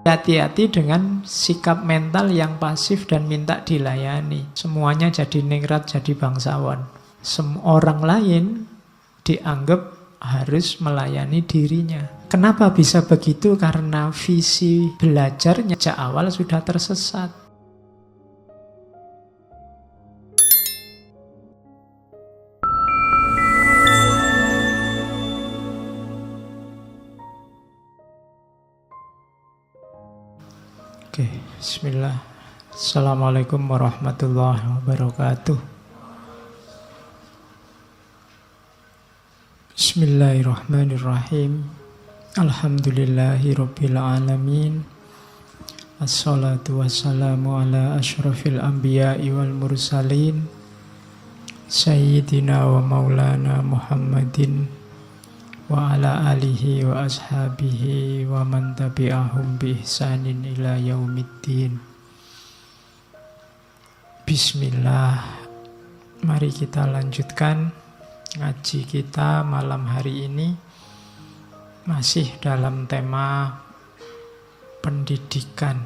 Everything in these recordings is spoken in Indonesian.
Hati-hati dengan sikap mental yang pasif dan minta dilayani. Semuanya jadi ningrat, jadi bangsawan. Orang lain dianggap harus melayani dirinya. Kenapa bisa begitu? Karena visi belajarnya sejak awal sudah tersesat. Oke, bismillah. Assalamualaikum warahmatullahi wabarakatuh. Bismillahirrahmanirrahim. Alhamdulillahirabbil alamin. Assalatu wassalamu ala asyrafil anbiya'i wal mursalin. Sayyidina wa maulana Muhammadin wa ala alihi wa ashabihi wa man tabi'ahum bi ihsanin ila yaumiddin. Bismillah. Mari kita lanjutkan ngaji kita malam hari ini. Masih dalam tema pendidikan.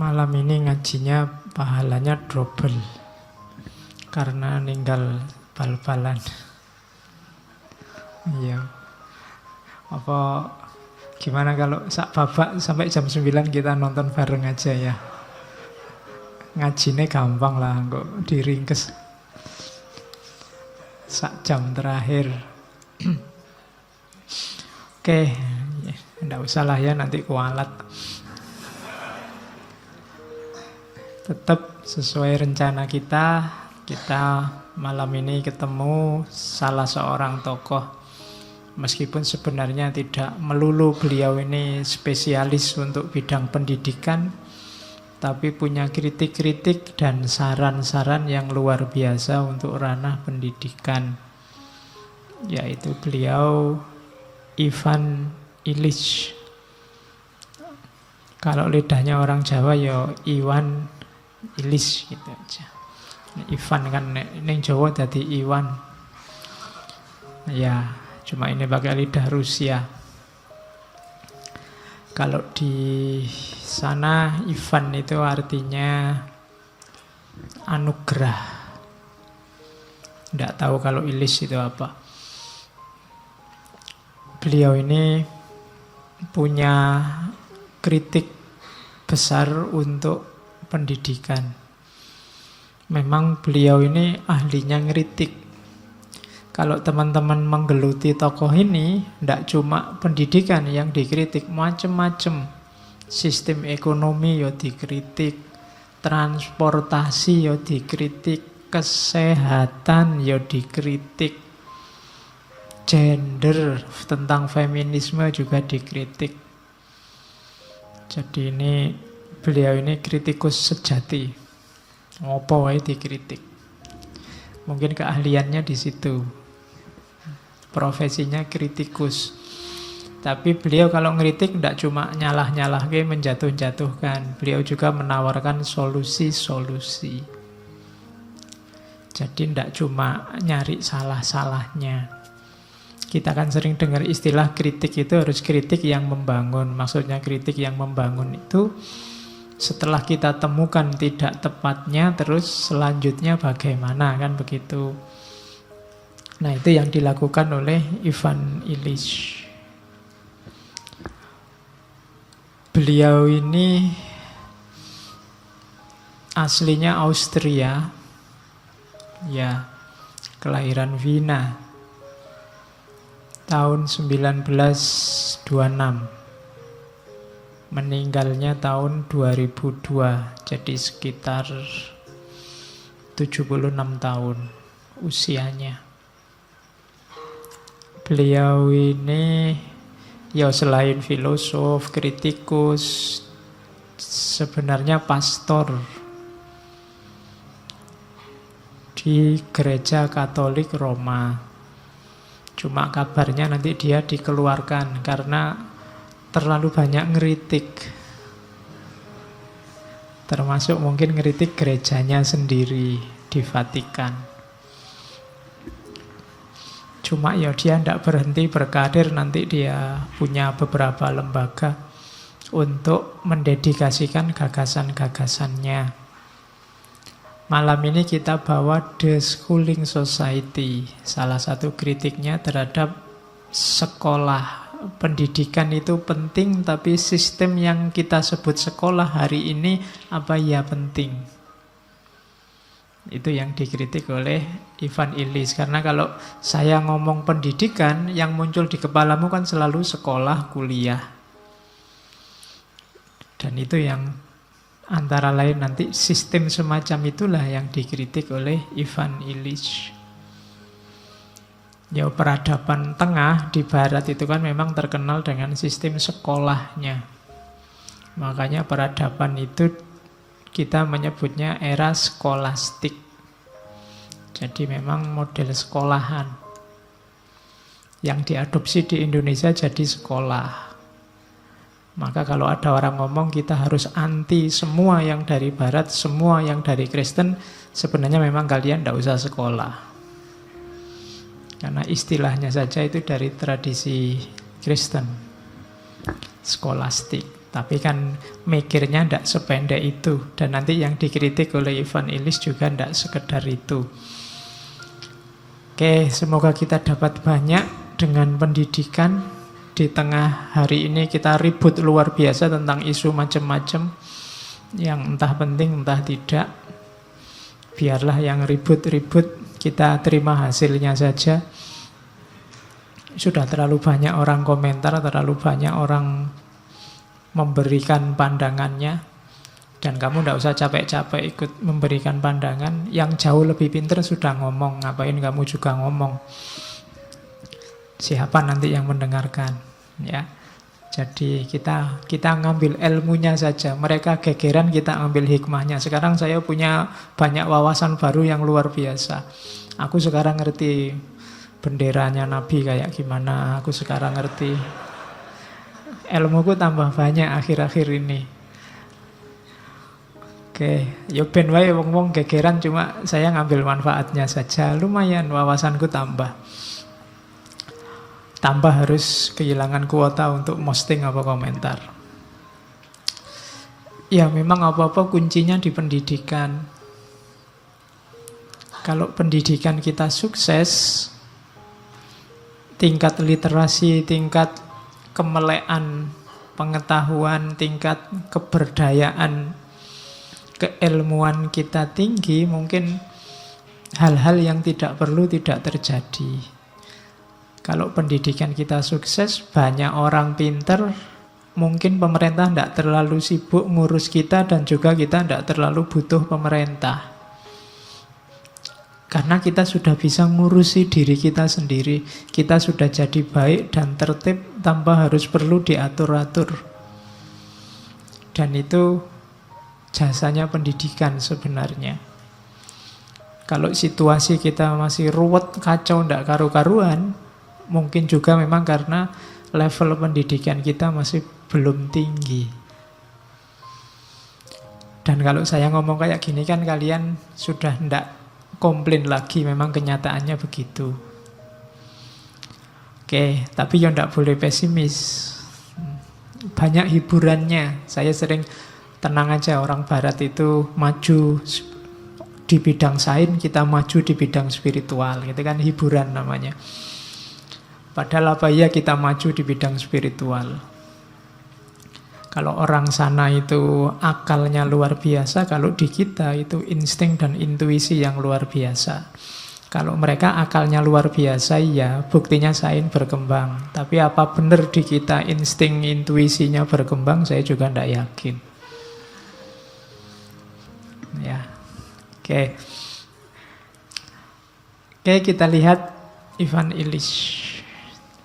Malam ini ngajinya pahalanya double karena ninggal bal-balan. Iya. Apa gimana kalau sak babak sampai jam 9 kita nonton bareng aja ya. Ngajine gampang lah kok diringkes. Sak jam terakhir. Oke, enggak usah lah ya nanti kualat. Tetap sesuai rencana kita malam ini ketemu salah seorang tokoh. Meskipun sebenarnya tidak melulu beliau ini spesialis untuk bidang pendidikan, tapi punya kritik-kritik dan saran-saran yang luar biasa untuk ranah pendidikan. Yaitu beliau Ivan Illich. Kalau lidahnya orang Jawa ya Iwan Illich gitu aja. Ivan kan ning Jawa jadi Iwan. Ya, cuma ini pakai lidah Rusia. Kalau di sana Ivan itu artinya anugerah. Tidak tahu kalau Illich itu apa. Beliau ini punya kritik besar untuk pendidikan. Memang beliau ini ahlinya ngeritik. Kalau teman-teman menggeluti tokoh ini, tidak cuma pendidikan yang dikritik, macam-macam. Sistem ekonomi ya dikritik, transportasi ya dikritik, kesehatan ya dikritik, gender, tentang feminisme juga dikritik. Jadi ini beliau ini kritikus sejati. Ngopo wae dikritik. Mungkin keahliannya di situ. Profesinya kritikus. Tapi beliau kalau ngeritik tidak cuma nyalah-nyalah menjatuh-jatuhkan. Beliau juga menawarkan solusi-solusi. Jadi tidak cuma nyari salah-salahnya. Kita kan sering dengar istilah kritik itu harus kritik yang membangun. Maksudnya kritik yang membangun itu setelah kita temukan tidak tepatnya, terus selanjutnya bagaimana, kan begitu. Nah, itu yang dilakukan oleh Ivan Illich. Beliau ini aslinya Austria. Ya, kelahiran Wina. Tahun 1926. Meninggalnya tahun 2002. Jadi sekitar 76 tahun usianya. Beliau ini ya selain filosof, kritikus, sebenarnya pastor di gereja Katolik Roma. Cuma kabarnya nanti dia dikeluarkan karena terlalu banyak ngeritik. Termasuk mungkin ngeritik gerejanya sendiri di Vatikan. Cuma ya dia tidak berhenti berkarir, nanti dia punya beberapa lembaga untuk mendedikasikan gagasan-gagasannya. Malam ini kita bawa The Schooling Society. Salah satu kritiknya terhadap sekolah. Pendidikan itu penting, tapi sistem yang kita sebut sekolah hari ini apa ya penting? Itu yang dikritik oleh Ivan Illich. Karena kalau saya ngomong pendidikan, yang muncul di kepalamu kan selalu sekolah, kuliah. Dan itu yang antara lain nanti sistem semacam itulah yang dikritik oleh Ivan Illich. Ya, peradaban tengah di barat itu kan memang terkenal dengan sistem sekolahnya. Makanya peradaban itu kita menyebutnya era skolastik. Jadi memang model sekolahan yang diadopsi di Indonesia jadi sekolah. Maka kalau ada orang ngomong kita harus anti semua yang dari barat, semua yang dari Kristen, sebenarnya memang kalian tidak usah sekolah. Karena istilahnya saja itu dari tradisi Kristen, skolastik. Tapi kan mikirnya tidak sependek itu. Dan nanti yang dikritik oleh Ivan Illich juga tidak sekedar itu. Oke, semoga kita dapat banyak dengan pendidikan. Di tengah hari ini kita ribut luar biasa tentang isu macam-macam. Yang entah penting, entah tidak. Biarlah yang ribut-ribut, kita terima hasilnya saja. Sudah terlalu banyak orang komentar, terlalu banyak orang memberikan pandangannya, dan kamu tidak usah capek-capek ikut memberikan pandangan. Yang jauh lebih pintar sudah ngomong, ngapain kamu juga ngomong? Siapa nanti yang mendengarkan, ya? Jadi kita ngambil ilmunya saja. Mereka gegeran, kita ambil hikmahnya. Sekarang saya punya banyak wawasan baru yang luar biasa. Aku sekarang ngerti benderanya Nabi kayak gimana. Aku sekarang ngerti, ilmuku tambah banyak akhir-akhir ini. Oke, yo ben wae wong-wong gegeran, cuma saya ngambil manfaatnya saja. Lumayan wawasanku tambah. Tambah harus kehilangan kuota untuk posting apa komentar. Ya memang apa-apa kuncinya di pendidikan. Kalau pendidikan kita sukses, tingkat literasi, tingkat kemelekan pengetahuan, tingkat keberdayaan, keilmuan kita tinggi, mungkin hal-hal yang tidak perlu tidak terjadi. Kalau pendidikan kita sukses, banyak orang pinter, mungkin pemerintah tidak terlalu sibuk ngurus kita, dan juga kita tidak terlalu butuh pemerintah. Karena kita sudah bisa ngurusi diri kita sendiri. Kita sudah jadi baik dan tertib tanpa harus perlu diatur-atur. Dan itu jasanya pendidikan sebenarnya. Kalau situasi kita masih ruwet, kacau, tidak karu-karuan, mungkin juga memang karena level pendidikan kita masih belum tinggi. Dan kalau saya ngomong kayak gini kan kalian sudah tidak komplain lagi, memang kenyataannya begitu. Oke, tapi ya tidak boleh pesimis. Banyak hiburannya. Saya sering tenang aja, orang barat itu maju di bidang sains, kita maju di bidang spiritual. Itu kan hiburan namanya. Padahal apa ya kita maju di bidang spiritual. Kalau orang sana itu akalnya luar biasa, kalau di kita itu insting dan intuisi yang luar biasa. Kalau mereka akalnya luar biasa, ya buktinya sains berkembang. Tapi apa benar di kita insting intuisinya berkembang, saya juga tidak yakin. Ya, oke. Oke, kita lihat Ivan Illich.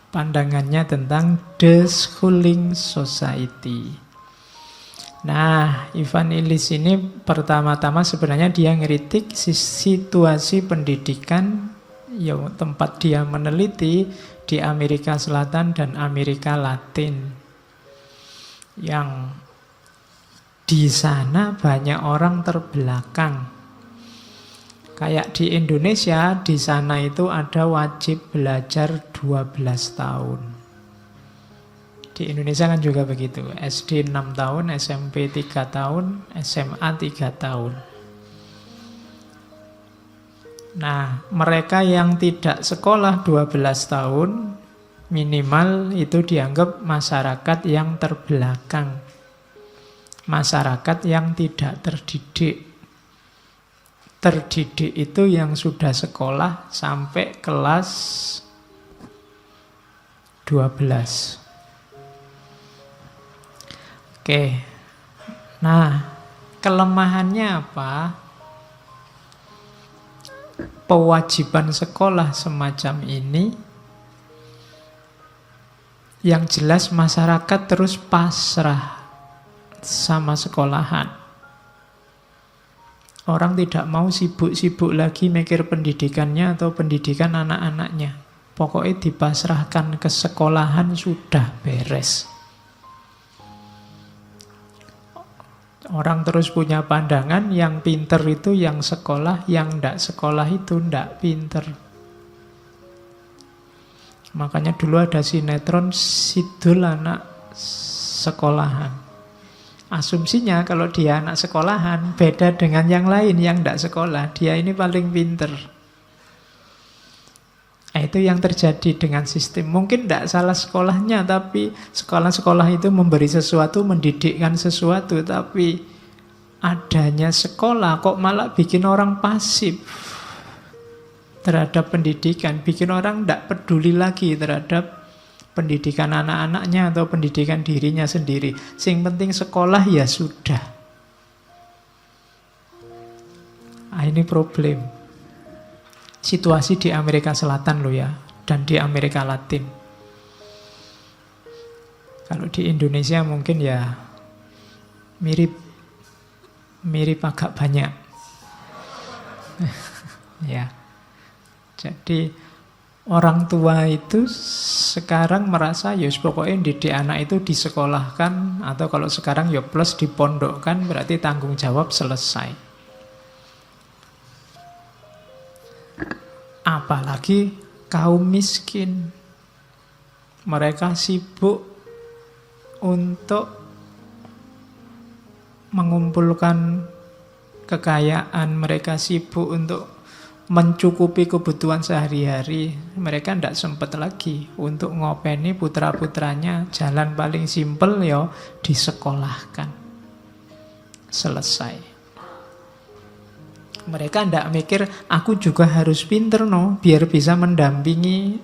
Pandangannya tentang The Schooling Society. Nah, Ivan Illich ini pertama-tama sebenarnya dia ngeritik situasi pendidikan ya, tempat dia meneliti di Amerika Selatan dan Amerika Latin. Yang di sana banyak orang terbelakang. Kayak di Indonesia, di sana itu ada wajib belajar 12 tahun. Di Indonesia kan juga begitu. SD 6 tahun, SMP 3 tahun, SMA 3 tahun. Nah, mereka yang tidak sekolah 12 tahun, minimal itu dianggap masyarakat yang terbelakang. Masyarakat yang tidak terdidik. Terdidik itu yang sudah sekolah sampai kelas 12. Oke. Nah, kelemahannya apa? Pewajiban sekolah semacam ini, yang jelas masyarakat terus pasrah sama sekolahan. Orang tidak mau sibuk-sibuk lagi mikir pendidikannya atau pendidikan anak-anaknya. Pokoknya dipasrahkan ke sekolahan sudah beres. Orang terus punya pandangan yang pinter itu yang sekolah, yang ndak sekolah itu ndak pinter. Makanya dulu ada sinetron Sidul anak sekolahan. Asumsinya kalau dia anak sekolahan beda dengan yang lain yang ndak sekolah. Dia ini paling pinter. Itu yang terjadi dengan sistem. Mungkin ndak salah sekolahnya, tapi sekolah-sekolah itu memberi sesuatu, mendidikkan sesuatu. Tapi adanya sekolah kok malah bikin orang pasif terhadap pendidikan. Bikin orang ndak peduli lagi terhadap pendidikan anak-anaknya atau pendidikan dirinya sendiri. Sing penting sekolah ya sudah. Ini problem. Situasi di Amerika Selatan loh ya, dan di Amerika Latin. Kalau di Indonesia mungkin ya mirip agak banyak. Ya. Jadi orang tua itu sekarang merasa ya pokoknya didik anak itu disekolahkan, atau kalau sekarang ya plus dipondokkan, berarti tanggung jawab selesai. Apalagi kaum miskin. Mereka sibuk untuk mengumpulkan kekayaan, mereka sibuk untuk mencukupi kebutuhan sehari-hari. Mereka tidak sempat lagi untuk ngopeni putra-putranya. Jalan paling simpel ya disekolahkan. Selesai. Mereka tidak mikir, aku juga harus pinter biar bisa mendampingi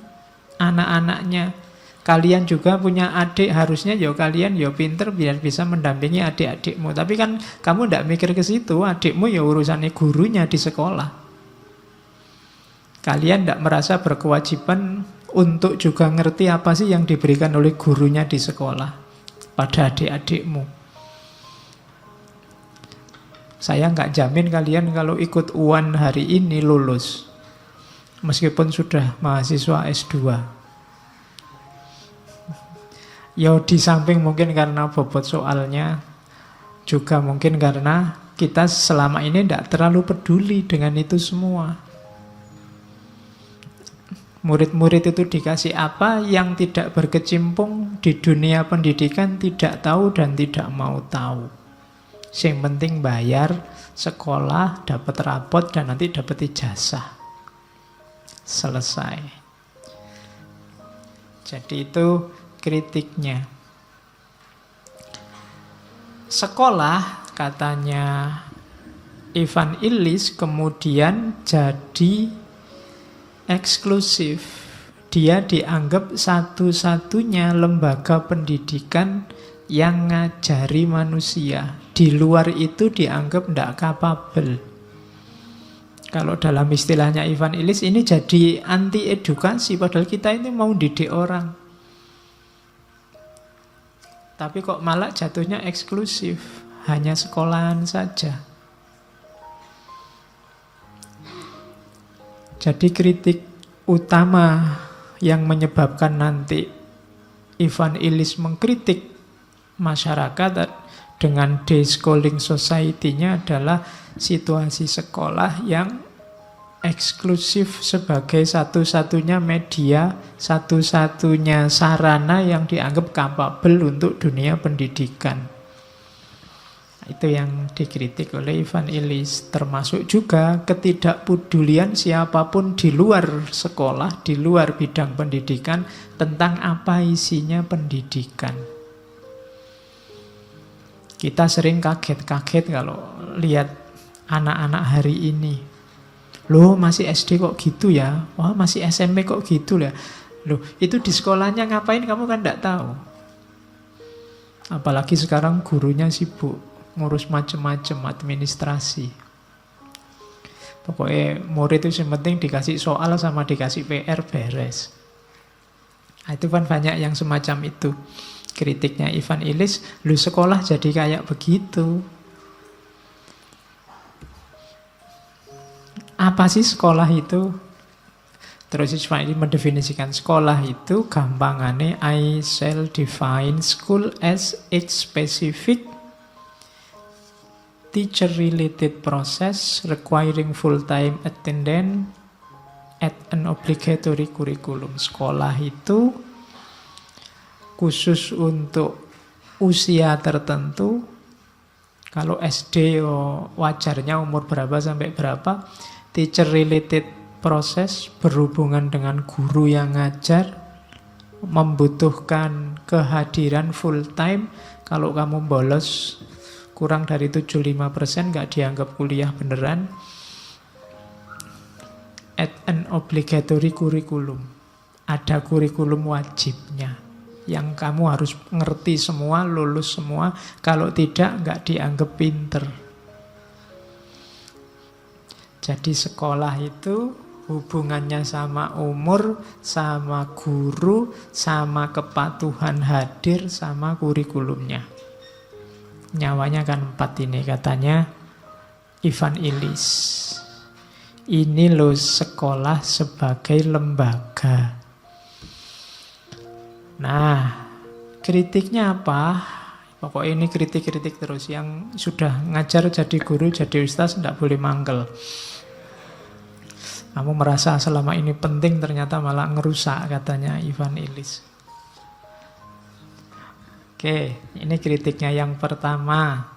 anak-anaknya. Kalian juga punya adik, harusnya ya kalian ya pinter biar bisa mendampingi adik-adikmu. Tapi kan kamu tidak mikir ke situ, adikmu ya urusannya gurunya di sekolah. Kalian tidak merasa berkewajiban untuk juga ngerti apa sih yang diberikan oleh gurunya di sekolah pada adik-adikmu. Saya nggak jamin kalian kalau ikut UAN hari ini lulus, meskipun sudah mahasiswa S2. Ya di samping mungkin karena bobot soalnya, juga mungkin karena kita selama ini tidak terlalu peduli dengan itu semua. Murid-murid itu dikasih apa yang tidak berkecimpung di dunia pendidikan, tidak tahu dan tidak mau tahu. Yang penting bayar, sekolah, dapat rapot, dan nanti dapat ijazah. Selesai. Jadi itu kritiknya. Sekolah, katanya Ivan Illich, kemudian jadi eksklusif. Dia dianggap satu-satunya lembaga pendidikan yang ngajari manusia. Di luar itu dianggap tidak kapabel. Kalau dalam istilahnya Ivan Illich, ini jadi anti edukasi, padahal kita ini mau didik orang. Tapi kok malah jatuhnya eksklusif, hanya sekolahan saja. Jadi kritik utama yang menyebabkan nanti Ivan Illich mengkritik masyarakat dengan deschooling society-nya adalah situasi sekolah yang eksklusif sebagai satu-satunya media, satu-satunya sarana yang dianggap kapabel untuk dunia pendidikan. Itu yang dikritik oleh Ivan Illich. Termasuk juga ketidakpedulian siapapun di luar sekolah, di luar bidang pendidikan, tentang apa isinya pendidikan. Kita sering kaget-kaget kalau lihat anak-anak hari ini. Loh, masih SD kok gitu ya? Wah, masih SMP kok gitu ya? Loh, itu di sekolahnya ngapain kamu kan tidak tahu. Apalagi sekarang gurunya sibuk ngurus macam-macam administrasi. Pokoknya murid itu yang penting dikasih soal sama dikasih PR beres. Nah, itu kan banyak yang semacam itu. Kritiknya Ivan Illich, lu sekolah jadi kayak begitu. Apa sih sekolah itu? Terus Ivan Illich mendefinisikan sekolah itu gampangane I shall define school as its specific teacher-related process requiring full-time attendance at an obligatory curriculum. Sekolah itu khusus untuk usia tertentu. Kalau SD wajarnya umur berapa sampai berapa. Teacher-related proses berhubungan dengan guru yang ngajar, membutuhkan kehadiran full-time. Kalau kamu bolos kurang dari 75% nggak dianggap kuliah beneran. At an obligatory curriculum. Ada kurikulum wajibnya. Yang kamu harus ngerti semua, lulus semua. Kalau tidak, nggak dianggap pinter. Jadi sekolah itu hubungannya sama umur, sama guru, sama kepatuhan hadir, sama kurikulumnya. Nyawanya kan 4 ini katanya Ivan Illich. Ini loh sekolah sebagai lembaga. Nah, kritiknya apa? Pokoknya ini kritik-kritik terus. Yang sudah ngajar jadi guru, jadi ustaz, tidak boleh mangkel. Kamu merasa selama ini penting, ternyata malah ngerusak, katanya Ivan Illich. Oke, ini kritiknya yang pertama.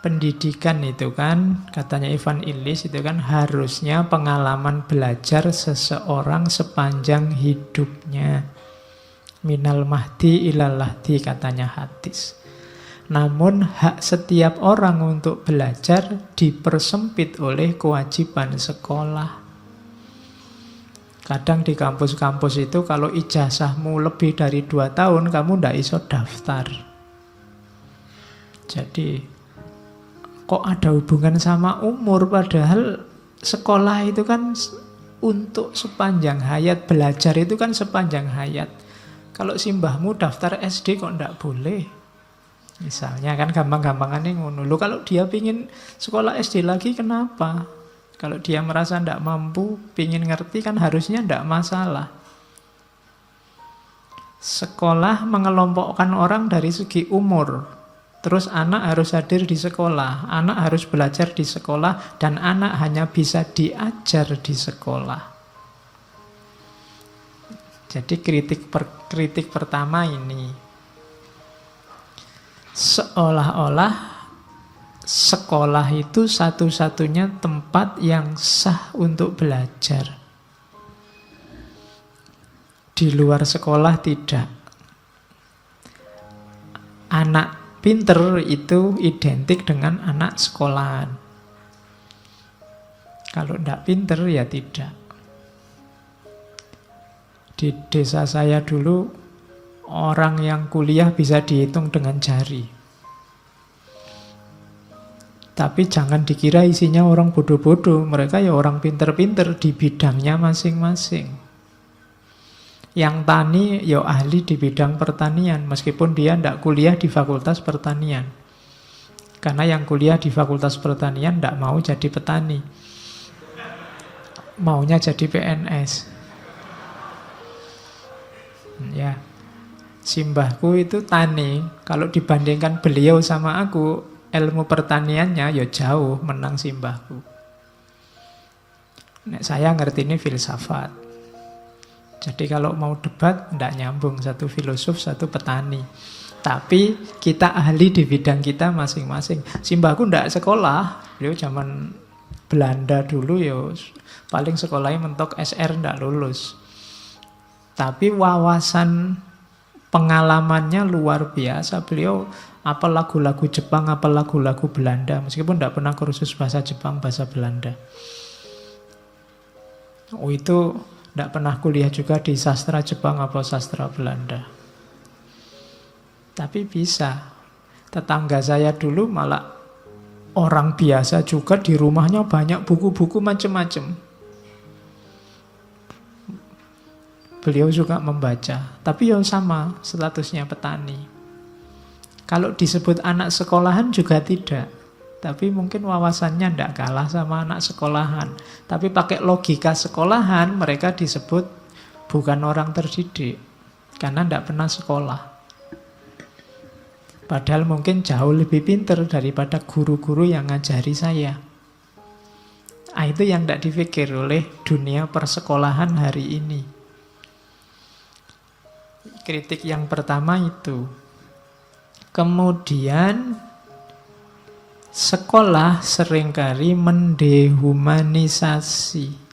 Pendidikan itu kan, katanya Ivan Illich, itu kan harusnya pengalaman belajar seseorang sepanjang hidupnya. Minal mahdi ilal lahdi, katanya hadis. Namun hak setiap orang untuk belajar dipersempit oleh kewajiban sekolah. Kadang di kampus-kampus itu kalau ijazahmu lebih dari 2 tahun, kamu ndak iso daftar. Jadi kok ada hubungan sama umur, padahal sekolah itu kan untuk sepanjang hayat, belajar itu kan sepanjang hayat. Kalau simbahmu daftar SD kok ndak boleh? Misalnya kan gampang-gampangannya ngono. Loh, kalau dia pingin sekolah SD lagi kenapa? Kalau dia merasa ndak mampu, pingin ngerti kan harusnya ndak masalah. Sekolah mengelompokkan orang dari segi umur. Terus anak harus hadir di sekolah, anak harus belajar di sekolah, dan anak hanya bisa diajar di sekolah. Jadi kritik pertama ini. Seolah-olah sekolah itu satu-satunya tempat yang sah untuk belajar. Di luar sekolah tidak. Anak pinter itu identik dengan anak sekolahan. Kalau tidak pinter ya tidak. Di desa saya dulu orang yang kuliah bisa dihitung dengan jari. Tapi jangan dikira isinya orang bodoh-bodoh. Mereka ya orang pinter-pinter di bidangnya masing-masing. Yang tani ya ahli di bidang pertanian, meskipun dia tidak kuliah di fakultas pertanian. Karena yang kuliah di fakultas pertanian tidak mau jadi petani. Maunya jadi PNS. Ya. Simbahku itu tani. Kalau dibandingkan beliau sama aku, ilmu pertaniannya ya jauh menang simbahku. Nek saya ngerti ini filsafat. Jadi kalau mau debat, tidak nyambung. Satu filosof, satu petani. Tapi kita ahli di bidang kita masing-masing. Simbahku tidak sekolah. Beliau zaman Belanda dulu ya paling sekolahnya mentok SR tidak lulus. Tapi wawasan pengalamannya luar biasa. Beliau apa lagu-lagu Jepang, apa lagu-lagu Belanda. Meskipun tidak pernah kursus bahasa Jepang, bahasa Belanda. Oh itu tidak pernah kuliah juga di sastra Jepang apa sastra Belanda. Tapi bisa. Tetangga saya dulu malah orang biasa juga, di rumahnya banyak buku-buku macam-macam. Beliau suka membaca. Tapi yang sama statusnya petani. Kalau disebut anak sekolahan juga tidak. Tapi mungkin wawasannya tidak kalah sama anak sekolahan. Tapi pakai logika sekolahan, mereka disebut bukan orang terdidik. Karena tidak pernah sekolah. Padahal mungkin jauh lebih pintar daripada guru-guru yang ngajari saya. Itu yang tidak dipikir oleh dunia persekolahan hari ini. Kritik yang pertama itu. Kemudian sekolah seringkali mendehumanisasi.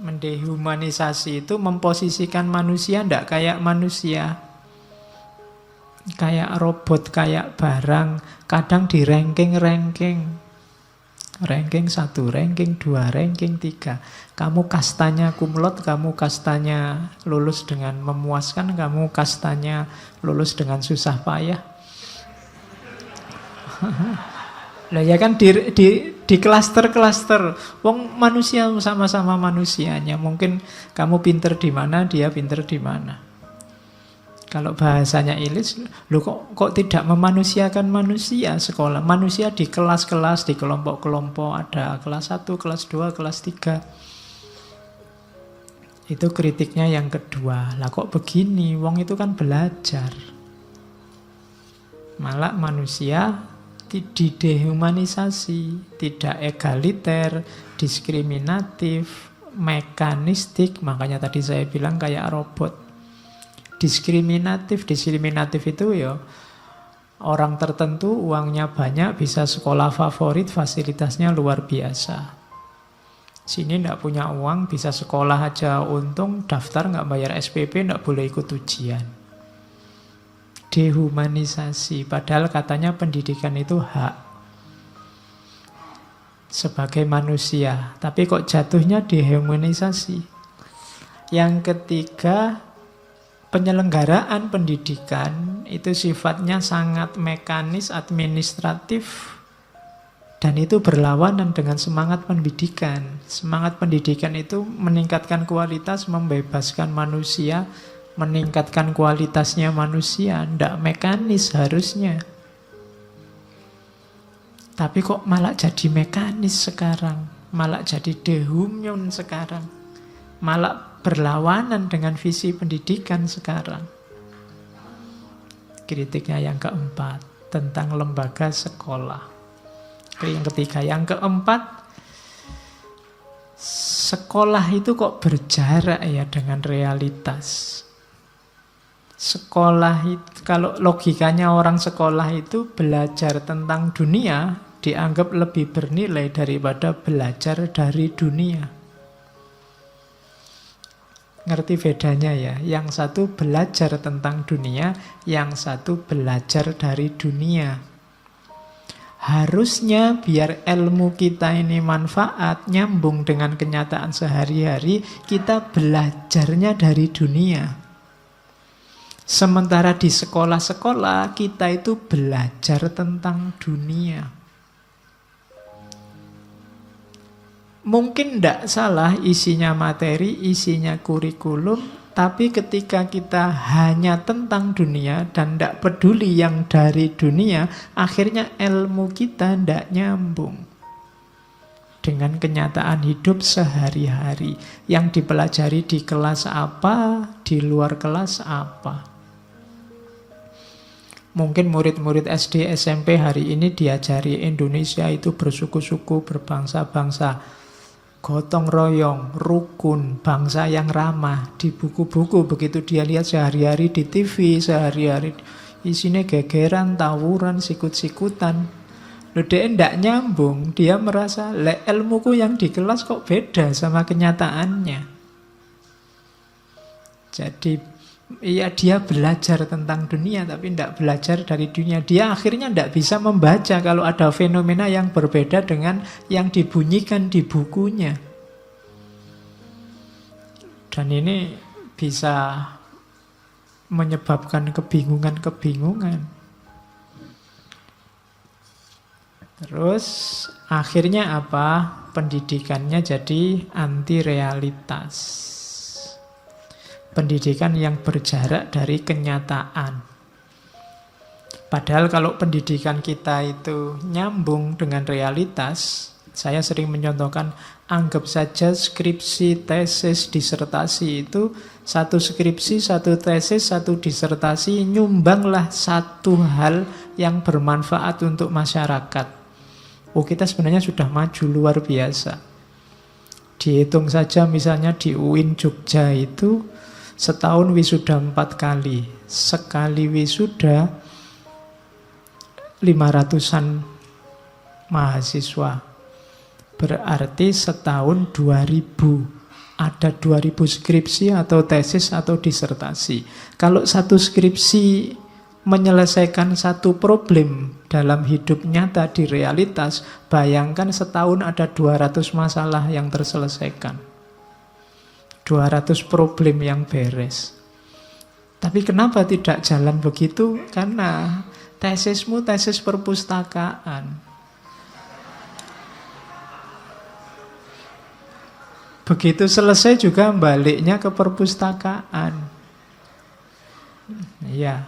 Mendehumanisasi itu memposisikan manusia tidak kayak manusia. Kayak robot, kayak barang. Kadang di ranking. Ranking 1, ranking 2, ranking 3. Kamu kastanya kumlot, kamu kastanya lulus dengan memuaskan, kamu kastanya lulus dengan susah payah. Lah ya kan di klaster-klaster. Wong manusia sama-sama manusianya. Mungkin kamu pinter di mana, dia pinter di mana. Kalau bahasanya Ilis, lo kok tidak memanusiakan manusia sekolah? Manusia di kelas-kelas, di kelompok-kelompok, ada kelas 1, kelas 2, kelas 3. Itu kritiknya yang kedua. Lah kok begini? Wong itu kan belajar. Malah manusia didehumanisasi, tidak egaliter, diskriminatif, mekanistik. Makanya tadi saya bilang kayak robot. Diskriminatif itu ya orang tertentu uangnya banyak, bisa sekolah favorit, fasilitasnya luar biasa. Sini tidak punya uang, bisa sekolah aja untung, daftar nggak bayar SPP, nggak boleh ikut ujian. Dehumanisasi, padahal katanya pendidikan itu hak sebagai manusia, tapi kok jatuhnya dehumanisasi. Yang ketiga, penyelenggaraan pendidikan itu sifatnya sangat mekanis, administratif, dan itu berlawanan dengan semangat pendidikan. Semangat pendidikan itu meningkatkan kualitas, membebaskan manusia, meningkatkan kualitasnya manusia, tidak mekanis harusnya. Tapi kok malah jadi mekanis sekarang, malah jadi dehumyon sekarang, malah berlawanan dengan visi pendidikan sekarang. Kritiknya yang keempat, tentang lembaga sekolah. Yang ketiga, yang keempat, sekolah itu kok berjarak ya dengan realitas. Sekolah itu, kalau logikanya orang sekolah itu belajar tentang dunia, dianggap lebih bernilai daripada belajar dari dunia. Ngerti bedanya ya? Yang satu belajar tentang dunia, yang satu belajar dari dunia. Harusnya biar ilmu kita ini manfaat, nyambung dengan kenyataan sehari-hari, kita belajarnya dari dunia. Sementara di sekolah-sekolah kita itu belajar tentang dunia. Mungkin tidak salah isinya materi, isinya kurikulum, tapi ketika kita hanya tentang dunia dan tidak peduli yang dari dunia, akhirnya ilmu kita tidak nyambung dengan kenyataan hidup sehari-hari. Yang dipelajari di kelas apa, di luar kelas apa. Mungkin murid-murid SD, SMP hari ini diajari Indonesia itu bersuku-suku, berbangsa-bangsa, gotong royong, rukun, bangsa yang ramah. Di buku-buku begitu dia lihat sehari-hari di TV, sehari-hari isinya gegeran, tawuran, sikut-sikutan. Loh, dia tidak nyambung. Dia merasa, ilmuku yang di kelas kok beda sama kenyataannya. Jadi ya dia belajar tentang dunia tapi tidak belajar dari dunia. Dia akhirnya tidak bisa membaca kalau ada fenomena yang berbeda dengan yang dibunyikan di bukunya. Dan ini bisa menyebabkan kebingungan-kebingungan. Terus akhirnya apa? Pendidikannya jadi anti realitas. Pendidikan yang berjarak dari kenyataan. Padahal kalau pendidikan kita itu nyambung dengan realitas, saya sering mencontohkan, anggap saja skripsi, tesis, disertasi itu satu skripsi, satu tesis, satu disertasi nyumbanglah satu hal yang bermanfaat untuk masyarakat. Oh, kita sebenarnya sudah maju luar biasa. Dihitung saja misalnya di UIN Jogja itu setahun wisuda 4 kali. Sekali wisuda 500-an mahasiswa. Berarti setahun 2000. Ada 2000 skripsi atau tesis atau disertasi. Kalau satu skripsi menyelesaikan satu problem dalam hidup nyata di realitas, bayangkan setahun ada 200 masalah yang terselesaikan. 200 problem yang beres. Tapi kenapa tidak jalan begitu? Karena tesismu tesis perpustakaan. Begitu selesai juga baliknya ke perpustakaan. Iya.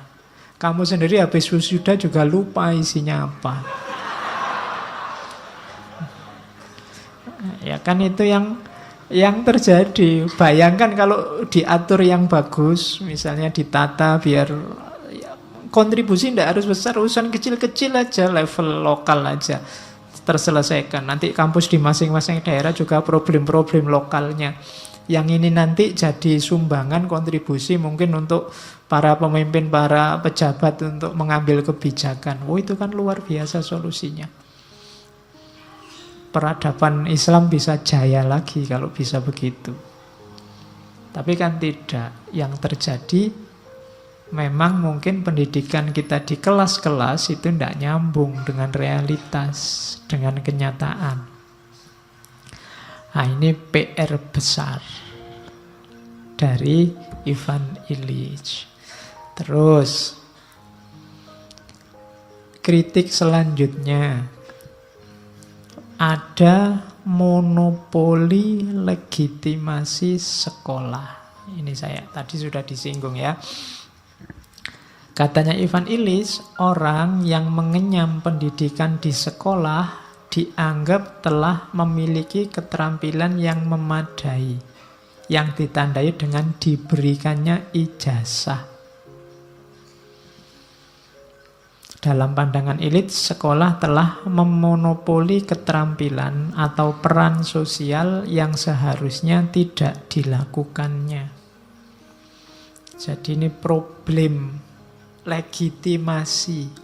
Kamu sendiri habis wisuda juga lupa isinya apa. Ya kan itu yang terjadi. Bayangkan kalau diatur yang bagus, misalnya ditata biar ya, kontribusi tidak harus besar, urusan kecil-kecil aja, level lokal aja terselesaikan. Nanti kampus di masing-masing daerah juga problem-problem lokalnya. Yang ini nanti jadi sumbangan kontribusi mungkin untuk para pemimpin, para pejabat untuk mengambil kebijakan. Oh, itu kan luar biasa solusinya. Peradaban Islam bisa jaya lagi kalau bisa begitu. Tapi kan tidak. Yang terjadi memang mungkin pendidikan kita di kelas-kelas itu tidak nyambung dengan realitas, dengan kenyataan. Nah, ini PR besar dari Ivan Illich. Terus kritik selanjutnya, ada monopoli legitimasi sekolah. Ini saya tadi sudah disinggung ya. Katanya Ivan Illich, orang yang mengenyam pendidikan di sekolah dianggap telah memiliki keterampilan yang memadai, yang ditandai dengan diberikannya ijazah. Dalam pandangan Illich, sekolah telah memonopoli keterampilan atau peran sosial yang seharusnya tidak dilakukannya. Jadi ini problem legitimasi.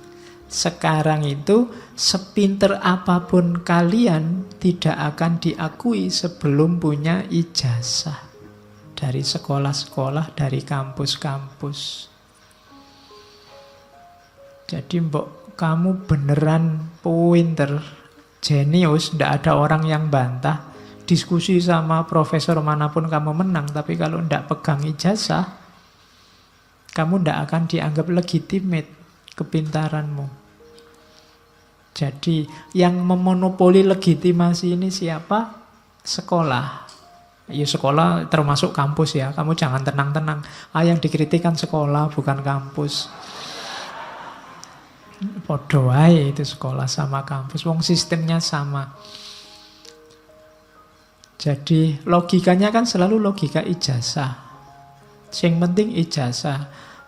Sekarang itu sepinter apapun kalian tidak akan diakui sebelum punya ijazah dari sekolah-sekolah, dari kampus-kampus. Jadi mbok kamu beneran pinter, jenius, tidak ada orang yang bantah. Diskusi sama profesor manapun kamu menang, tapi kalau tidak pegang ijazah, kamu tidak akan dianggap legitimate kepintaranmu. Jadi yang memonopoli legitimasi ini siapa? Sekolah. Ya sekolah termasuk kampus ya. Kamu jangan tenang-tenang. Yang dikritikan sekolah bukan kampus. Podo ae itu sekolah sama kampus. Wong sistemnya sama. Jadi logikanya kan selalu logika ijazah. Yang penting ijazah.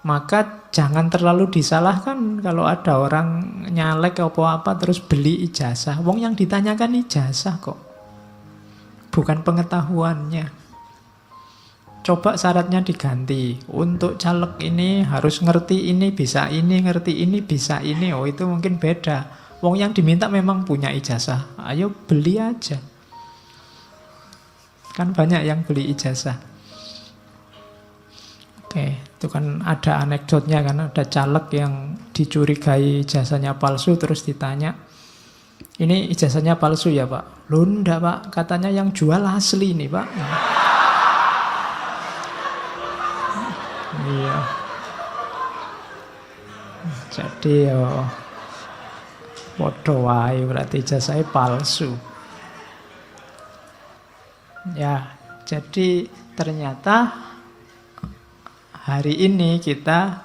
Maka jangan terlalu disalahkan kalau ada orang nyalek apa-apa terus beli ijazah. Wong yang ditanyakan ijazah kok, bukan pengetahuannya. Coba syaratnya diganti. Untuk caleg ini harus ngerti ini, bisa ini, ngerti ini, bisa ini. Oh, itu mungkin beda. Wong yang diminta memang punya ijazah. Ayo beli aja. Kan banyak yang beli ijazah. Oke, itu kan ada anekdotnya kan. Ada caleg yang dicurigai ijazahnya palsu terus ditanya, ini ijazahnya palsu ya Pak? Loh enggak Pak, katanya yang jual asli nih Pak. Iya. Jadi podo wae berarti ijazahnya palsu. Ya, jadi ternyata hari ini kita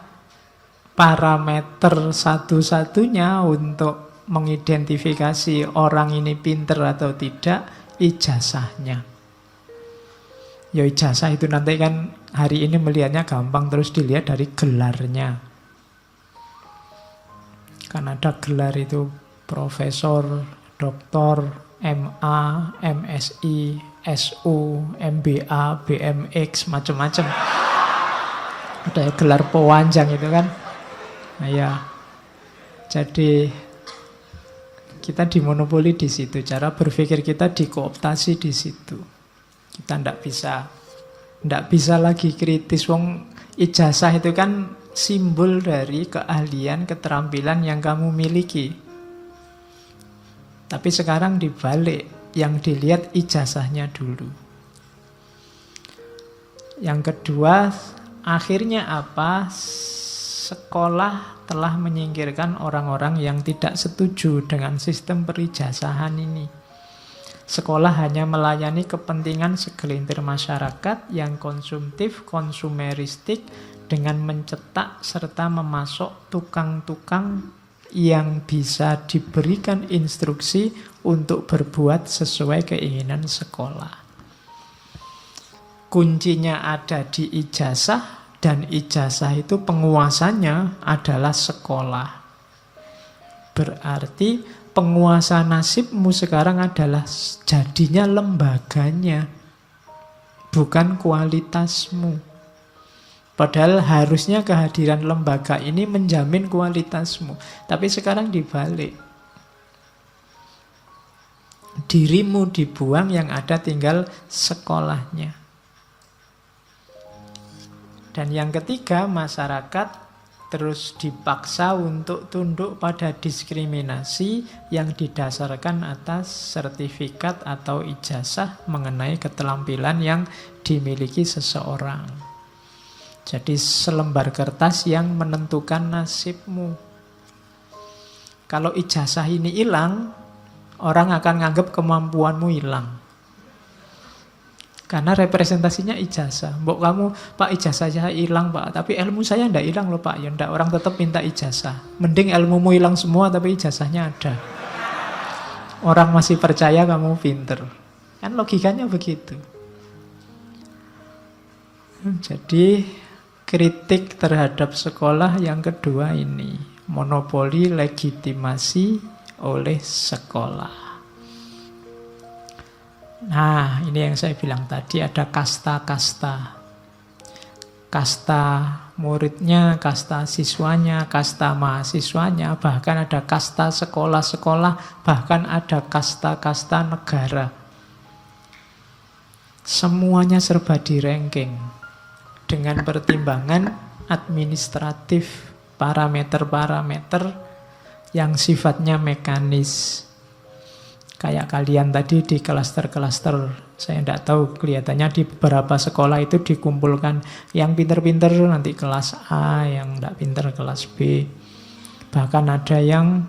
parameter satu-satunya untuk mengidentifikasi orang ini pinter atau tidak, ijazahnya. Ya ijazah itu nanti kan hari ini melihatnya gampang, terus dilihat dari gelarnya. Kan ada gelar itu profesor, doktor, MA, MSI, SU, MBA, BMX, macam-macam. Ada gelar pewanjang itu kan. Nah, ya. Jadi kita dimonopoli di situ, cara berpikir kita dikooptasi di situ. Kita ndak bisa lagi kritis. Wong ijazah itu kan simbol dari keahlian, keterampilan yang kamu miliki. Tapi sekarang dibalik, yang dilihat ijazahnya dulu. Yang kedua, akhirnya apa? Sekolah telah menyingkirkan orang-orang yang tidak setuju dengan sistem perijazahan ini. Sekolah hanya melayani kepentingan segelintir masyarakat yang konsumtif, konsumeristik, dengan mencetak serta memasok tukang-tukang yang bisa diberikan instruksi untuk berbuat sesuai keinginan sekolah. Kuncinya ada di ijazah, dan ijazah itu penguasanya adalah sekolah. Berarti penguasa nasibmu sekarang adalah jadinya lembaganya, bukan kualitasmu. Padahal harusnya kehadiran lembaga ini menjamin kualitasmu. Tapi sekarang dibalik. Dirimu dibuang, yang ada tinggal sekolahnya. Dan yang ketiga, masyarakat terus dipaksa untuk tunduk pada diskriminasi yang didasarkan atas sertifikat atau ijazah mengenai keterampilan yang dimiliki seseorang. Jadi selembar kertas yang menentukan nasibmu. Kalau ijazah ini hilang, orang akan nganggap kemampuanmu hilang. Karena representasinya ijazah. Mbok kamu, Pak ijazah saya hilang Pak, tapi ilmu saya ndak hilang loh Pak. Ya ndak, orang tetap minta ijazah. Mending ilmumu hilang semua tapi ijazahnya ada. Orang masih percaya kamu pinter. Kan logikanya begitu. Jadi kritik terhadap sekolah yang kedua ini, monopoli legitimasi oleh sekolah. Nah, ini yang saya bilang tadi, ada kasta-kasta. Kasta muridnya, kasta siswanya, kasta mahasiswanya, bahkan ada kasta sekolah-sekolah, bahkan ada kasta-kasta negara. Semuanya serba di-ranking dengan pertimbangan administratif, parameter-parameter yang sifatnya mekanis. Kayak kalian tadi di klaster-klaster, saya tidak tahu, kelihatannya di beberapa sekolah itu dikumpulkan yang pinter-pinter nanti kelas A, yang tidak pinter kelas B. Bahkan ada yang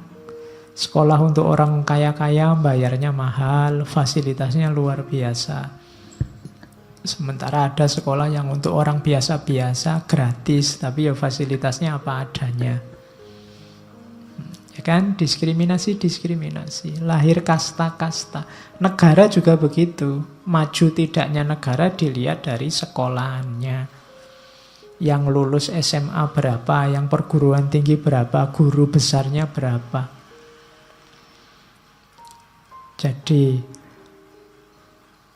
sekolah untuk orang kaya-kaya, bayarnya mahal, fasilitasnya luar biasa. Sementara ada sekolah yang untuk orang biasa-biasa, gratis, tapi ya fasilitasnya apa adanya. Ya kan, diskriminasi, lahir kasta-kasta. Negara juga begitu, maju tidaknya negara dilihat dari sekolahannya. Yang lulus SMA berapa, yang perguruan tinggi berapa, guru besarnya berapa. Jadi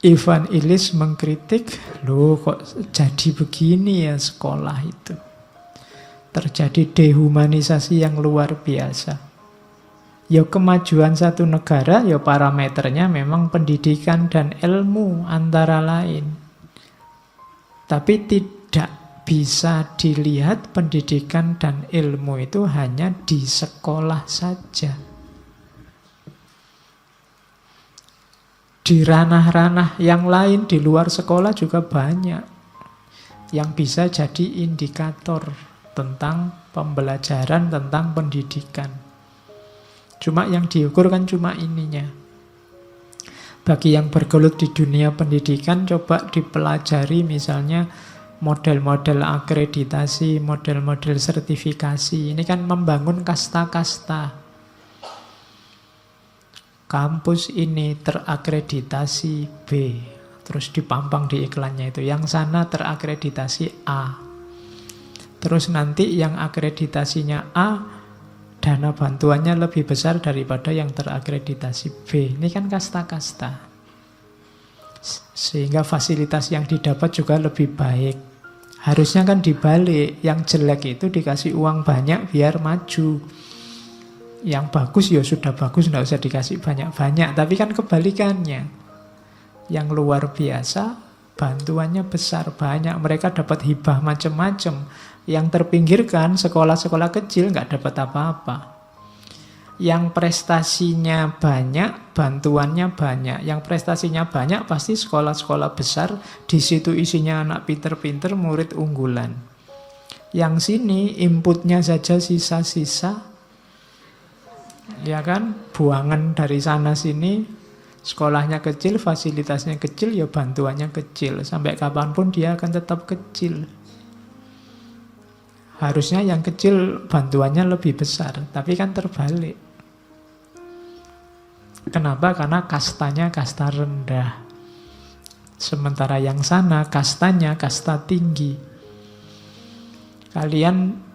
Ivan Illich mengkritik, loh kok jadi begini ya sekolah itu. Terjadi dehumanisasi yang luar biasa. Ya kemajuan satu negara, ya parameternya memang pendidikan dan ilmu antara lain. Tapi tidak bisa dilihat pendidikan dan ilmu itu hanya di sekolah saja. Di ranah-ranah yang lain di luar sekolah juga banyak yang bisa jadi indikator tentang pembelajaran, tentang pendidikan. Cuma yang diukur kan cuma ininya. Bagi yang bergelut di dunia pendidikan, coba dipelajari misalnya model-model akreditasi, model-model sertifikasi. Ini kan membangun kasta-kasta. Kampus ini terakreditasi B, terus dipampang di iklannya itu. Yang sana terakreditasi A. Terus nanti yang akreditasinya A, dana bantuannya lebih besar daripada yang terakreditasi B. Ini kan kasta-kasta. Sehingga fasilitas yang didapat juga lebih baik. Harusnya kan dibalik, yang jelek itu dikasih uang banyak biar maju. Yang bagus ya sudah bagus, tidak usah dikasih banyak-banyak. Tapi kan kebalikannya. Yang luar biasa, bantuannya besar, banyak. Mereka dapat hibah macam-macam. Yang terpinggirkan, sekolah-sekolah kecil nggak dapat apa-apa. Yang prestasinya banyak, bantuannya banyak. Yang prestasinya banyak pasti sekolah-sekolah besar. Di situ isinya anak pinter-pinter, murid unggulan. Yang sini inputnya saja sisa-sisa. Ya kan, buangan dari sana sini. Sekolahnya kecil, fasilitasnya kecil, ya bantuannya kecil. Sampai kapanpun dia akan tetap kecil. Harusnya yang kecil bantuannya lebih besar. Tapi kan terbalik. Kenapa? Karena kastanya kasta rendah. Sementara yang sana kastanya kasta tinggi. Kalian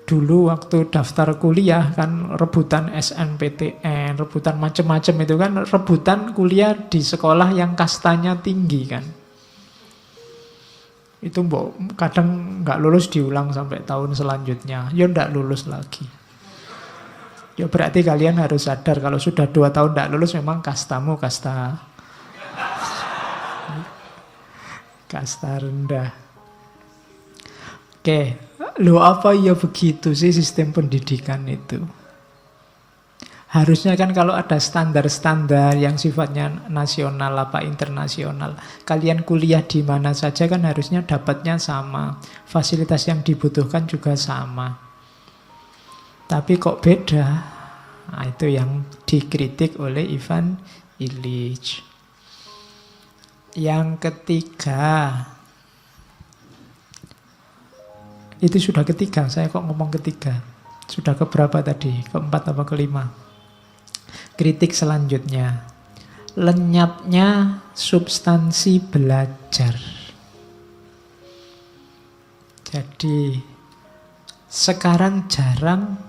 dulu waktu daftar kuliah kan rebutan SNPTN, rebutan macam-macam itu kan, rebutan kuliah di sekolah yang kastanya tinggi kan. Itu kadang nggak lulus diulang sampai tahun selanjutnya. Ya nggak lulus lagi. Ya berarti kalian harus sadar kalau sudah 2 tahun tidak lulus memang kastamu kasta rendah. Oke, loh apa ya begitu sih sistem pendidikan itu? Harusnya kan kalau ada standar-standar yang sifatnya nasional apa internasional, kalian kuliah di mana saja kan harusnya dapatnya sama, fasilitas yang dibutuhkan juga sama. Tapi kok beda? Nah, itu yang dikritik oleh Ivan Illich. Yang ketiga, itu sudah ketiga, saya kok ngomong ketiga. Sudah keberapa tadi? Keempat apa kelima? Kritik selanjutnya, lenyapnya substansi belajar. Jadi sekarang jarang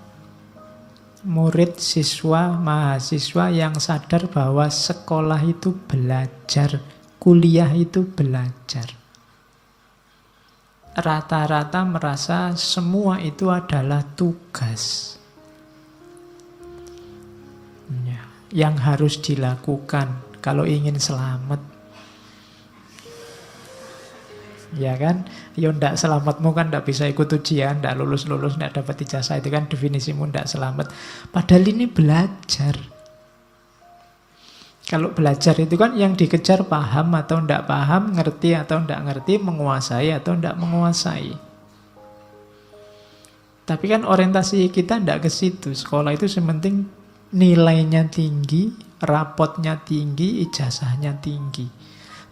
murid, siswa, mahasiswa yang sadar bahwa sekolah itu belajar, kuliah itu belajar. Rata-rata merasa semua itu adalah tugas yang harus dilakukan kalau ingin selamat. Ya kan, ya ndak selamatmu kan ndak bisa ikut ujian, ndak lulus-lulus, ndak dapat ijazah, itu kan definisimu ndak selamat. Padahal ini belajar. Kalau belajar itu kan yang dikejar paham atau ndak paham, ngerti atau ndak ngerti, menguasai atau ndak menguasai. Tapi kan orientasi kita ndak ke situ. Sekolah itu sementing nilainya tinggi, rapotnya tinggi, ijazahnya tinggi.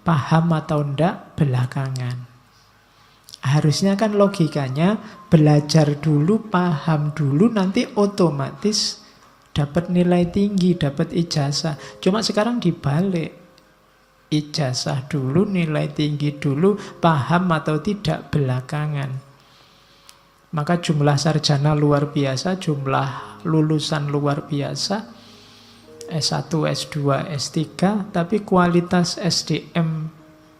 Paham atau ndak belakangan. Harusnya kan logikanya belajar dulu, paham dulu, nanti otomatis dapat nilai tinggi, dapat ijazah. Cuma sekarang dibalik. Ijazah dulu, nilai tinggi dulu, paham atau tidak belakangan. Maka jumlah sarjana luar biasa, jumlah lulusan luar biasa, S1, S2, S3, tapi kualitas SDM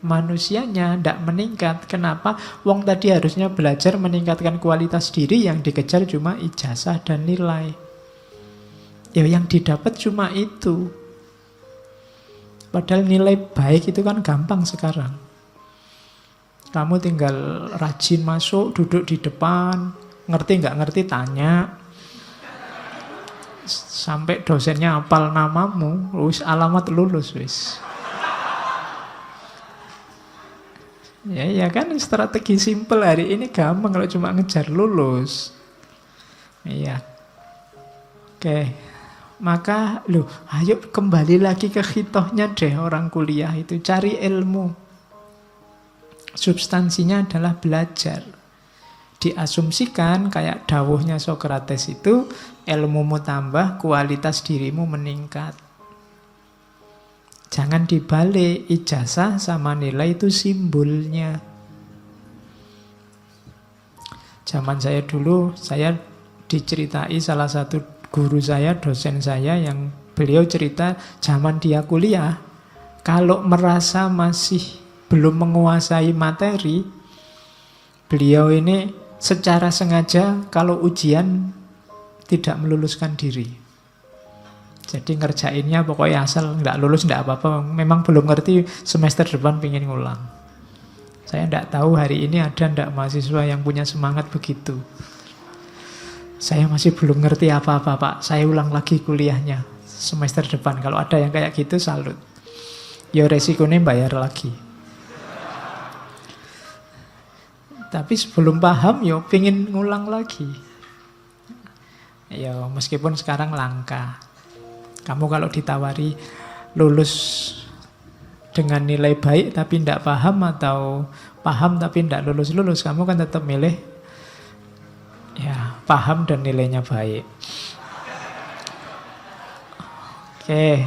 manusianya tidak meningkat. Kenapa? Wong tadi harusnya belajar meningkatkan kualitas diri, yang dikejar cuma ijazah dan nilai. Ya yang didapat cuma itu. Padahal nilai baik itu kan gampang sekarang. Kamu tinggal rajin masuk, duduk di depan, ngerti nggak ngerti tanya. Sampai dosennya hafal namamu, wis alamat lulus wis. Ya kan strategi simpel hari ini gampang kalau cuma ngejar lulus. Iya. Oke. Maka ayo kembali lagi ke khitohnya deh orang kuliah itu, cari ilmu. Substansinya adalah belajar. Diasumsikan kayak dawuhnya Sokrates itu, ilmumu tambah, kualitas dirimu meningkat. Jangan dibalik, ijazah sama nilai itu simbolnya. Zaman saya dulu, saya diceritai salah satu guru saya, dosen saya, yang beliau cerita zaman dia kuliah, kalau merasa masih belum menguasai materi, beliau ini secara sengaja kalau ujian tidak meluluskan diri. Jadi ngerjainnya pokoknya asal nggak lulus nggak apa-apa. Memang belum ngerti, semester depan pengen ngulang. Saya nggak tahu hari ini ada nggak mahasiswa yang punya semangat begitu. Saya masih belum ngerti apa-apa Pak, saya ulang lagi kuliahnya semester depan. Kalau ada yang kayak gitu salut. Ya resikonya bayar lagi. Tapi sebelum paham, yo pengen ngulang lagi. Ya meskipun sekarang langka. Kamu kalau ditawari lulus dengan nilai baik tapi tidak paham, atau paham tapi tidak lulus-lulus, kamu kan tetap milih ya paham dan nilainya baik. Oke.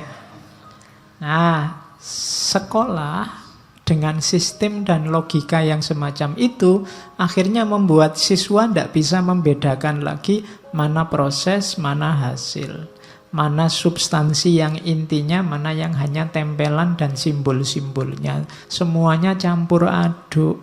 Nah, sekolah dengan sistem dan logika yang semacam itu akhirnya membuat siswa tidak bisa membedakan lagi mana proses, mana hasil, mana substansi yang intinya, mana yang hanya tempelan dan simbol-simbolnya. Semuanya campur aduk.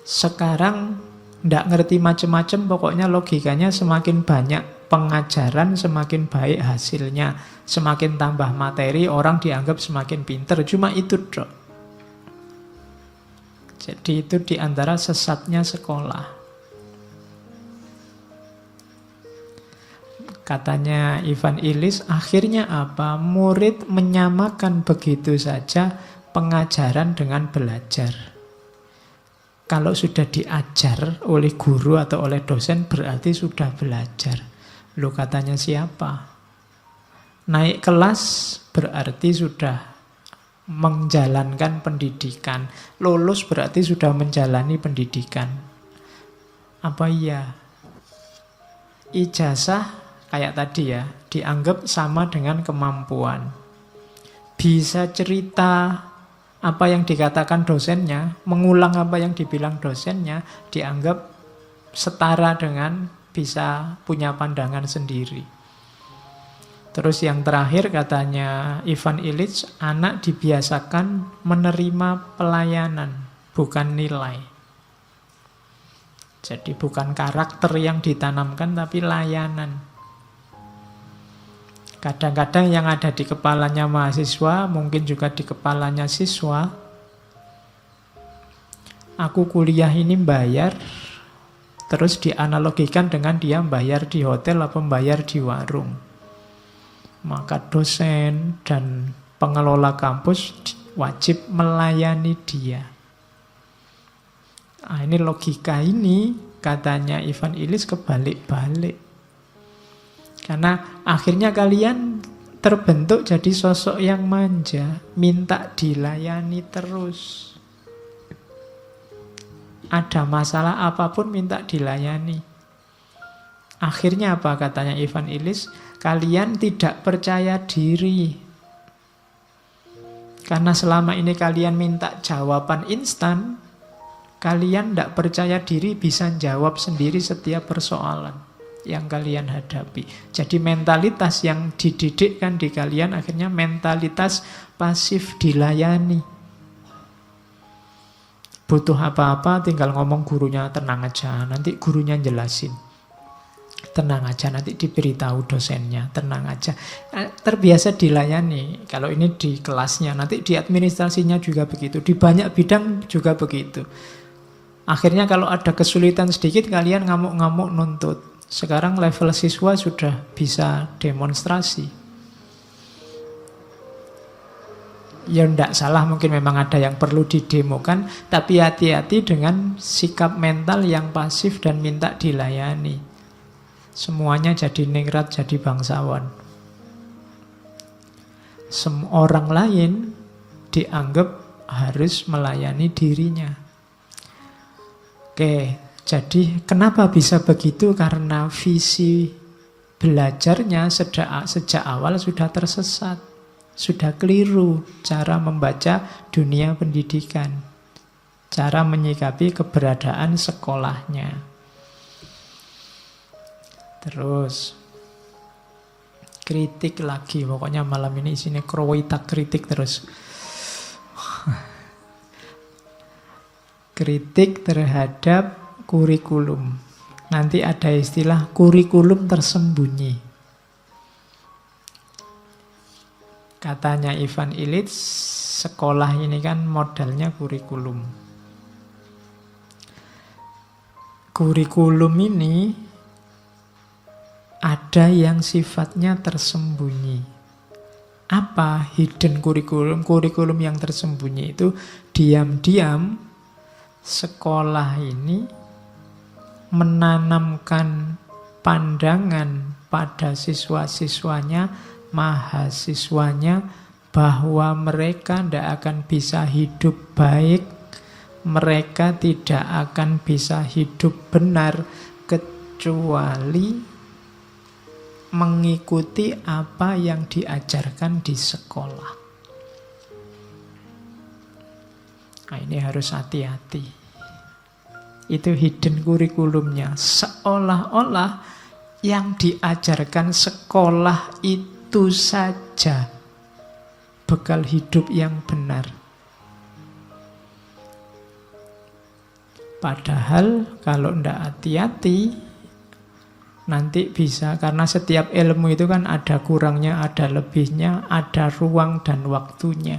Sekarang tidak ngerti macam-macam, pokoknya logikanya semakin banyak pengajaran, semakin baik hasilnya. Semakin tambah materi, orang dianggap semakin pinter. Cuma itu dok. Jadi itu diantara sesatnya sekolah. Katanya Ivan Illich, akhirnya apa? Murid menyamakan begitu saja pengajaran dengan belajar. Kalau sudah diajar oleh guru atau oleh dosen, berarti sudah belajar. Loh, katanya siapa? Naik kelas berarti sudah menjalankan pendidikan. Lulus berarti sudah menjalani pendidikan. Apa iya? Ijazah kayak tadi ya, dianggap sama dengan kemampuan. Bisa cerita apa yang dikatakan dosennya, mengulang apa yang dibilang dosennya, dianggap setara dengan bisa punya pandangan sendiri. Terus yang terakhir katanya Ivan Illich, anak dibiasakan menerima pelayanan, bukan nilai. Jadi bukan karakter yang ditanamkan, tapi layanan. Kadang-kadang yang ada di kepalanya mahasiswa, mungkin juga di kepalanya siswa, aku kuliah ini bayar, terus dianalogikan dengan dia bayar di hotel atau bayar di warung. Maka dosen dan pengelola kampus wajib melayani dia. Nah, ini logika ini katanya Ivan Illich kebalik-balik. Karena akhirnya kalian terbentuk jadi sosok yang manja, minta dilayani terus. Ada masalah apapun minta dilayani. Akhirnya apa katanya Ivan Illich? Kalian tidak percaya diri. Karena selama ini kalian minta jawaban instan, Kalian tidak percaya diri bisa jawab sendiri setiap persoalan yang kalian hadapi. Jadi mentalitas yang dididikkan di kalian akhirnya mentalitas pasif dilayani. Butuh apa-apa tinggal ngomong gurunya, tenang aja, nanti gurunya jelasin. Tenang aja, nanti diberitahu dosennya, tenang aja. Terbiasa dilayani. Kalau ini di kelasnya, nanti di administrasinya juga begitu. Di banyak bidang juga begitu. Akhirnya kalau ada kesulitan sedikit, kalian ngamuk-ngamuk nuntut. Sekarang level siswa sudah bisa demonstrasi. Ya tidak salah, mungkin memang ada yang perlu didemokan, tapi hati-hati dengan sikap mental yang pasif dan minta dilayani. Semuanya jadi ningrat, jadi bangsawan. Orang lain dianggap harus melayani dirinya. Oke, jadi kenapa bisa begitu? Karena visi belajarnya sejak awal sudah tersesat. Sudah keliru cara membaca dunia pendidikan. Cara menyikapi keberadaan sekolahnya. Terus kritik lagi, pokoknya malam ini isinya kroitak kritik terus. Kritik terhadap kurikulum. Nanti ada istilah kurikulum tersembunyi. Katanya Ivan Illich, sekolah ini kan modalnya kurikulum. Kurikulum ini ada yang sifatnya tersembunyi. Apa hidden kurikulum? Kurikulum yang tersembunyi itu diam-diam sekolah ini menanamkan pandangan pada siswa-siswanya, mahasiswanya, bahwa mereka tidak akan bisa hidup baik, mereka tidak akan bisa hidup benar kecuali mengikuti apa yang diajarkan di sekolah. Nah, ini harus hati-hati. Itu hidden kurikulumnya. Seolah-olah yang diajarkan sekolah itu saja bekal hidup yang benar. Padahal kalau tidak hati-hati, nanti bisa, karena setiap ilmu itu kan ada kurangnya, ada lebihnya, ada ruang dan waktunya.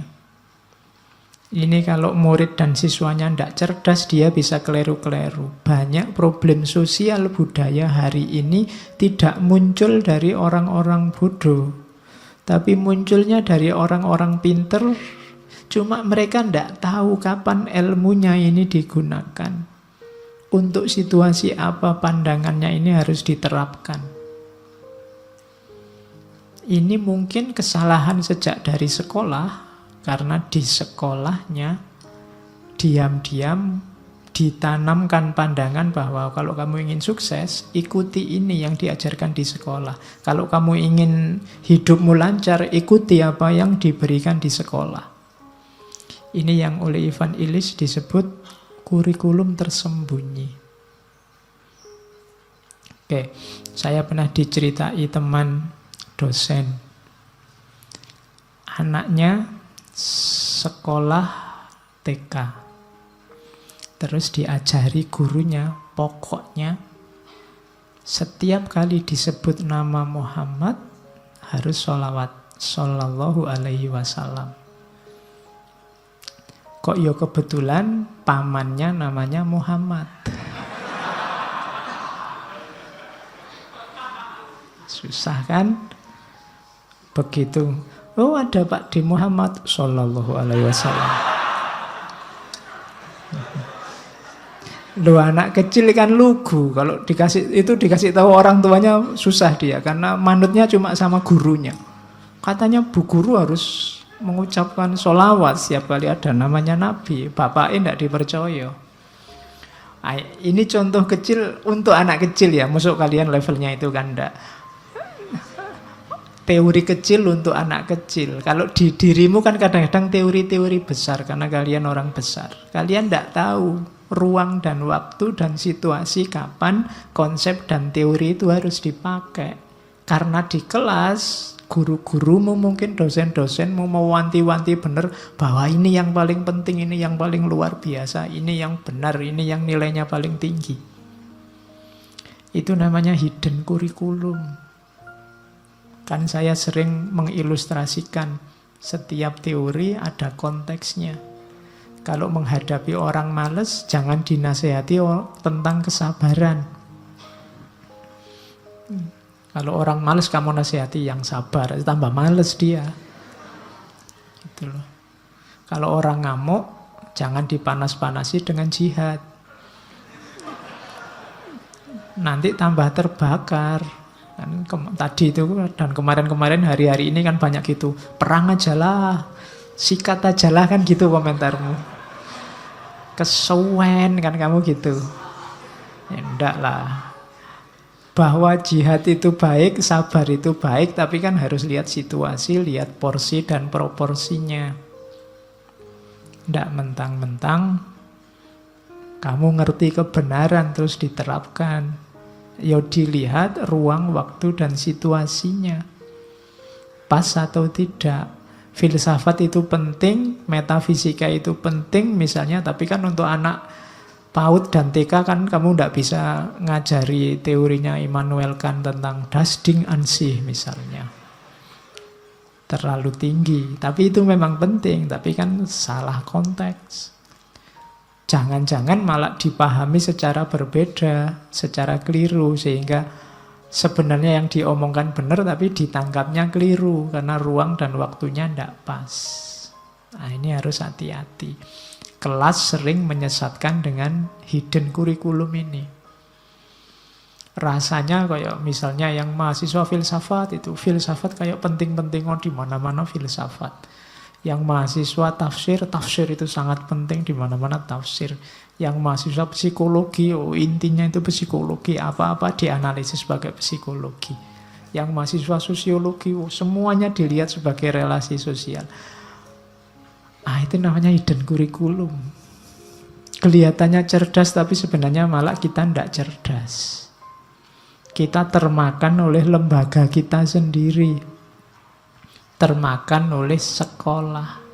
Ini kalau murid dan siswanya tidak cerdas, dia bisa keliru-keliru. Banyak problem sosial budaya hari ini tidak muncul dari orang-orang bodoh, tapi munculnya dari orang-orang pinter. Cuma mereka tidak tahu kapan ilmunya ini digunakan. Untuk situasi apa pandangannya ini harus diterapkan. Ini mungkin kesalahan sejak dari sekolah, karena di sekolahnya diam-diam ditanamkan pandangan bahwa kalau kamu ingin sukses, ikuti ini yang diajarkan di sekolah. Kalau kamu ingin hidupmu lancar, ikuti apa yang diberikan di sekolah. Ini yang oleh Ivan Illich disebut kurikulum tersembunyi. Oke, saya pernah diceritai teman dosen. Anaknya sekolah TK. Terus diajari gurunya, pokoknya setiap kali disebut nama Muhammad harus sholawat. Sallallahu alaihi wasallam. Kok ya kebetulan pamannya namanya Muhammad. Susah kan? Begitu. Oh, ada Pak di Muhammad sallallahu alaihi wasallam. Loh, anak kecil kan lugu. Kalau dikasih tahu orang tuanya susah dia, karena manutnya cuma sama gurunya. Katanya bu guru harus mengucapkan sholawat setiap kali ada namanya Nabi. Bapaknya tidak dipercaya. Ini contoh kecil untuk anak kecil ya. Maksud kalian levelnya itu kan enggak. Teori kecil untuk anak kecil. Kalau di dirimu kan kadang-kadang teori-teori besar, karena kalian orang besar. Kalian tidak tahu ruang dan waktu dan situasi kapan konsep dan teori itu harus dipakai. Karena di kelas, guru-gurumu mungkin dosen-dosenmu mau wanti-wanti benar bahwa ini yang paling penting, ini yang paling luar biasa, ini yang benar, ini yang nilainya paling tinggi. Itu namanya hidden curriculum. Kan saya sering mengilustrasikan setiap teori ada konteksnya. Kalau menghadapi orang malas, jangan dinasehati tentang kesabaran. Kalau orang malas kamu nasihati yang sabar, tambah malas dia. Gitu loh. Kalau orang ngamuk, jangan dipanas-panasi dengan jihad. Nanti tambah terbakar. Kan tadi itu dan kemarin-kemarin hari-hari ini kan banyak gitu. Perang aja lah, sikat aja lah kan gitu komentarmu. Kesuwen kan kamu gitu. Ya enggak lah. Bahwa jihad itu baik, sabar itu baik, tapi kan harus lihat situasi, lihat porsi dan proporsinya. Enggak mentang-mentang kamu ngerti kebenaran terus diterapkan. Ya dilihat ruang, waktu, dan situasinya. Pas atau tidak. Filsafat itu penting, metafisika itu penting misalnya, tapi kan untuk anak PAUD dan TK kan kamu tidak bisa ngajari teorinya Immanuel Kant tentang Das Ding an sich misalnya. Terlalu tinggi, tapi itu memang penting, tapi kan salah konteks. Jangan-jangan malah dipahami secara berbeda, secara keliru, sehingga sebenarnya yang diomongkan benar tapi ditangkapnya keliru karena ruang dan waktunya tidak pas. Nah, ini harus hati-hati. Kelas sering menyesatkan dengan hidden curriculum ini. Rasanya kayak misalnya yang mahasiswa filsafat itu, filsafat kayak penting-penting, di mana-mana filsafat. Yang mahasiswa tafsir, tafsir itu sangat penting, di mana-mana tafsir. Yang mahasiswa psikologi, intinya itu psikologi, apa-apa dianalisis sebagai psikologi. Yang mahasiswa sosiologi, semuanya dilihat sebagai relasi sosial. Itu namanya hidden curriculum. Kelihatannya cerdas, tapi sebenarnya malah kita tidak cerdas. Kita termakan oleh lembaga kita sendiri. Termakan oleh sekolah.